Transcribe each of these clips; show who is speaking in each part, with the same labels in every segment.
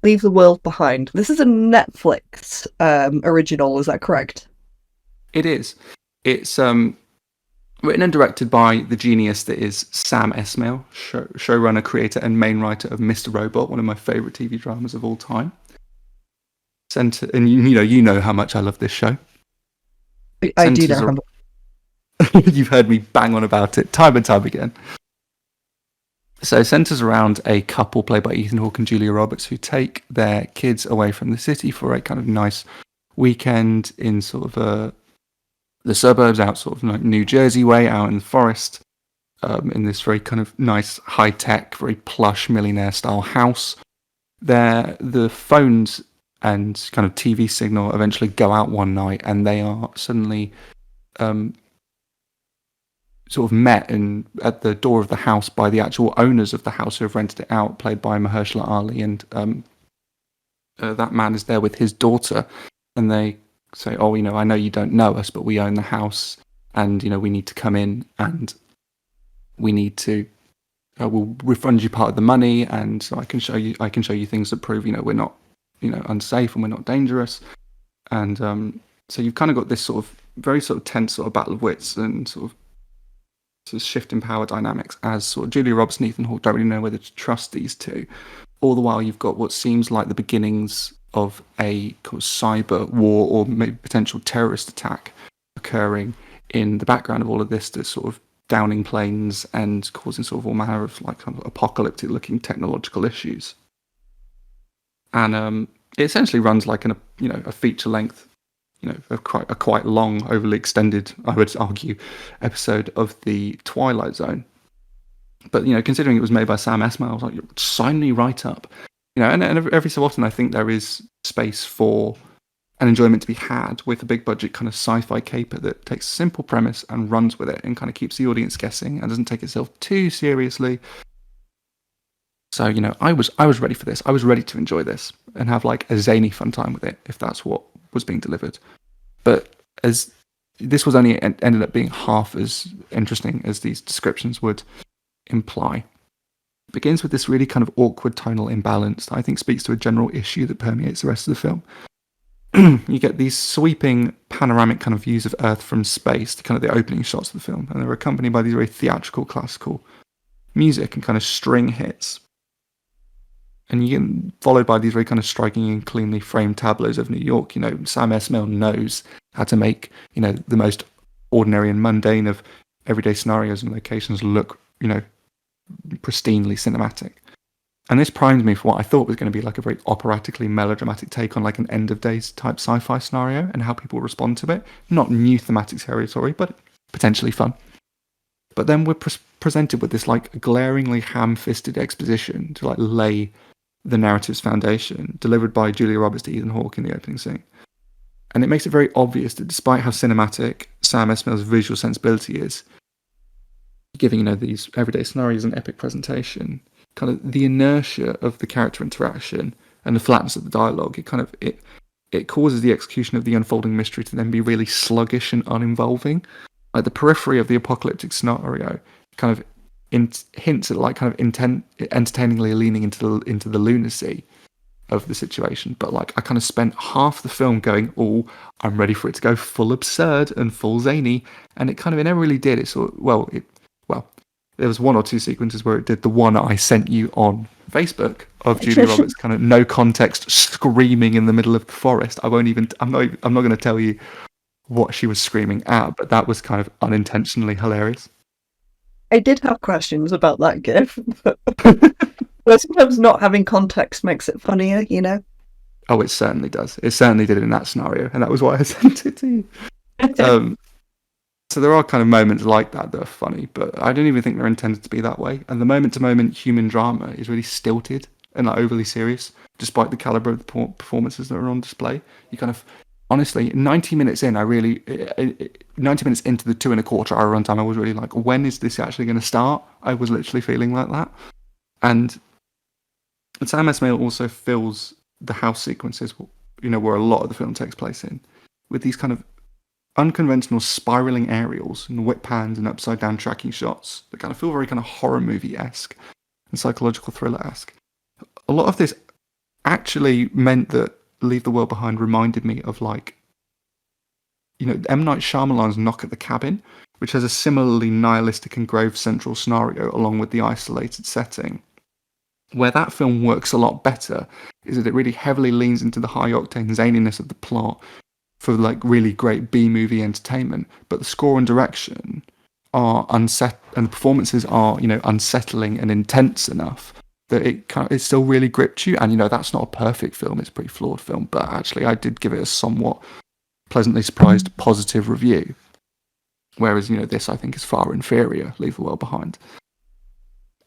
Speaker 1: Leave the World Behind. This is a Netflix original, is that correct?
Speaker 2: It is. It's written and directed by the genius that is Sam Esmail, showrunner, creator, and main writer of Mr. Robot, one of my favorite TV dramas of all time. And you know how much I love this show.
Speaker 1: I do know how much.
Speaker 2: You've heard me bang on about it time and time again. So it centres around a couple played by Ethan Hawke and Julia Roberts who take their kids away from the city for a kind of nice weekend in sort of the suburbs, out sort of like New Jersey way, out in the forest, in this very kind of nice, high-tech, very plush millionaire-style house. The phones and kind of TV signal eventually go out one night, and they are suddenly sort of met at the door of the house by the actual owners of the house who have rented it out, played by Mahershala Ali, and that man is there with his daughter, and they say, "Oh, I know you don't know us, but we own the house, and we need to come in, and we need to we'll refund you part of the money, and so I can show you things that prove we're not unsafe and we're not dangerous." And so you've kind of got this sort of very sort of tense sort of battle of wits and sort of shifting power dynamics as sort of Julia Roberts and Ethan Hawke don't really know whether to trust these two. All the while you've got what seems like the beginnings of a kind of cyber war or maybe potential terrorist attack occurring in the background of all of this, that's sort of downing planes and causing sort of all manner of like kind of apocalyptic looking technological issues. And it essentially runs like a feature length, a quite long, overly extended, I would argue, episode of the Twilight Zone. But considering it was made by Sam Esmail, I was like, sign me right up. And every so often I think there is space for an enjoyment to be had with a big budget kind of sci-fi caper that takes a simple premise and runs with it and kind of keeps the audience guessing and doesn't take itself too seriously. So I was ready for this. I was ready to enjoy this and have like a zany fun time with it, if that's what was being delivered. But as this was only ended up being half as interesting as these descriptions would imply. It begins with this really kind of awkward tonal imbalance that I think speaks to a general issue that permeates the rest of the film. You get these sweeping panoramic kind of views of Earth from space, the kind of the opening shots of the film, and they're accompanied by these very theatrical classical music and kind of string hits. And you get followed by these very kind of striking and cleanly framed tableaus of New York. Sam Esmail knows how to make, the most ordinary and mundane of everyday scenarios and locations look, pristinely cinematic. And this primed me for what I thought was going to be like a very operatically melodramatic take on like an end of days type sci-fi scenario and how people respond to it. Not new thematic territory, but potentially fun. But then we're presented with this like glaringly ham-fisted exposition to like lay the narrative's foundation, delivered by Julia Roberts to Ethan Hawke in the opening scene. And it makes it very obvious that despite how cinematic Sam Esmail's visual sensibility is, giving these everyday scenarios an epic presentation, kind of the inertia of the character interaction and the flatness of the dialogue, it causes the execution of the unfolding mystery to then be really sluggish and uninvolving. Like the periphery of the apocalyptic scenario kind of hints at like kind of entertainingly leaning into the lunacy of the situation, but like I kind of spent half the film going, "Oh, I'm ready for it to go full absurd and full zany," and it never really did. There was one or two sequences where it did the one I sent you on Facebook of Julia Roberts kind of no context screaming in the middle of the forest. I'm not going to tell you what she was screaming at, but that was kind of unintentionally hilarious.
Speaker 1: I did have questions about that gif, but sometimes not having context makes it funnier,
Speaker 2: Oh, it certainly does. It certainly did in that scenario, and that was why I sent it to you. So there are kind of moments like that are funny, but I don't even think they're intended to be that way. And the moment-to-moment human drama is really stilted and like overly serious, despite the caliber of the performances that are on display. You kind of, honestly, 90 minutes in, 90 minutes into the 2.25-hour runtime, I was really like, when is this actually going to start? I was literally feeling like that. And Sam Esmail also fills the house sequences, where a lot of the film takes place in, with these kind of unconventional spiraling aerials and whip pans and upside down tracking shots that kind of feel very kind of horror movie-esque and psychological thriller-esque. A lot of this actually meant that Leave the World Behind reminded me of, like, you know, M. Night Shyamalan's Knock at the Cabin, which has a similarly nihilistic and grave central scenario along with the isolated setting. Where that film works a lot better is that it really heavily leans into the high-octane zaniness of the plot for, like, really great B-movie entertainment, but the score and direction are and the performances are, you know, unsettling and intense enough that it still really gripped you. And, you know, that's not a perfect film; it's a pretty flawed film. But actually, I did give it a somewhat pleasantly surprised positive review. Whereas, you know, this I think is far inferior. Leave the World Behind,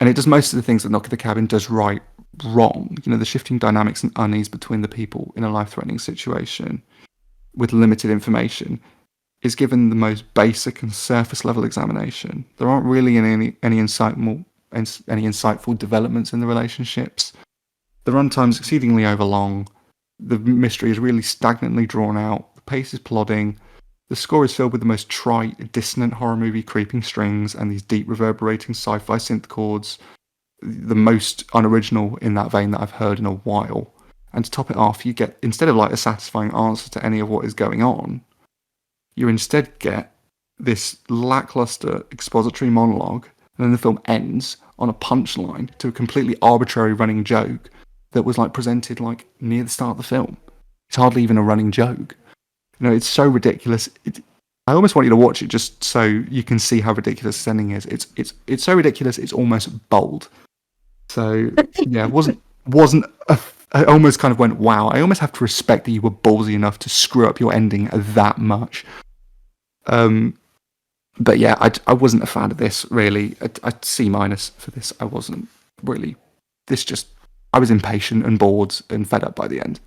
Speaker 2: and it does most of the things that Knock at the Cabin does wrong. You know, the shifting dynamics and unease between the people in a life-threatening situation with limited information is given the most basic and surface-level examination. There aren't really any insightful developments in the relationships. The runtime's exceedingly overlong. The mystery is really stagnantly drawn out. The pace is plodding. The score is filled with the most trite, dissonant horror movie creeping strings and these deep reverberating sci-fi synth chords, the most unoriginal in that vein that I've heard in a while. And to top it off, you get, instead of like a satisfying answer to any of what is going on, you instead get this lackluster expository monologue, and then the film ends on a punchline to a completely arbitrary running joke that was like presented like near the start of the film. It's hardly even a running joke. You know, it's so ridiculous. I almost want you to watch it just so you can see how ridiculous the ending is. It's so ridiculous. It's almost bold. So yeah, I almost kind of went, wow. I almost have to respect that you were ballsy enough to screw up your ending that much. But yeah, I wasn't a fan of this really. I'd C- for this. I wasn't really. I was impatient and bored and fed up by the end.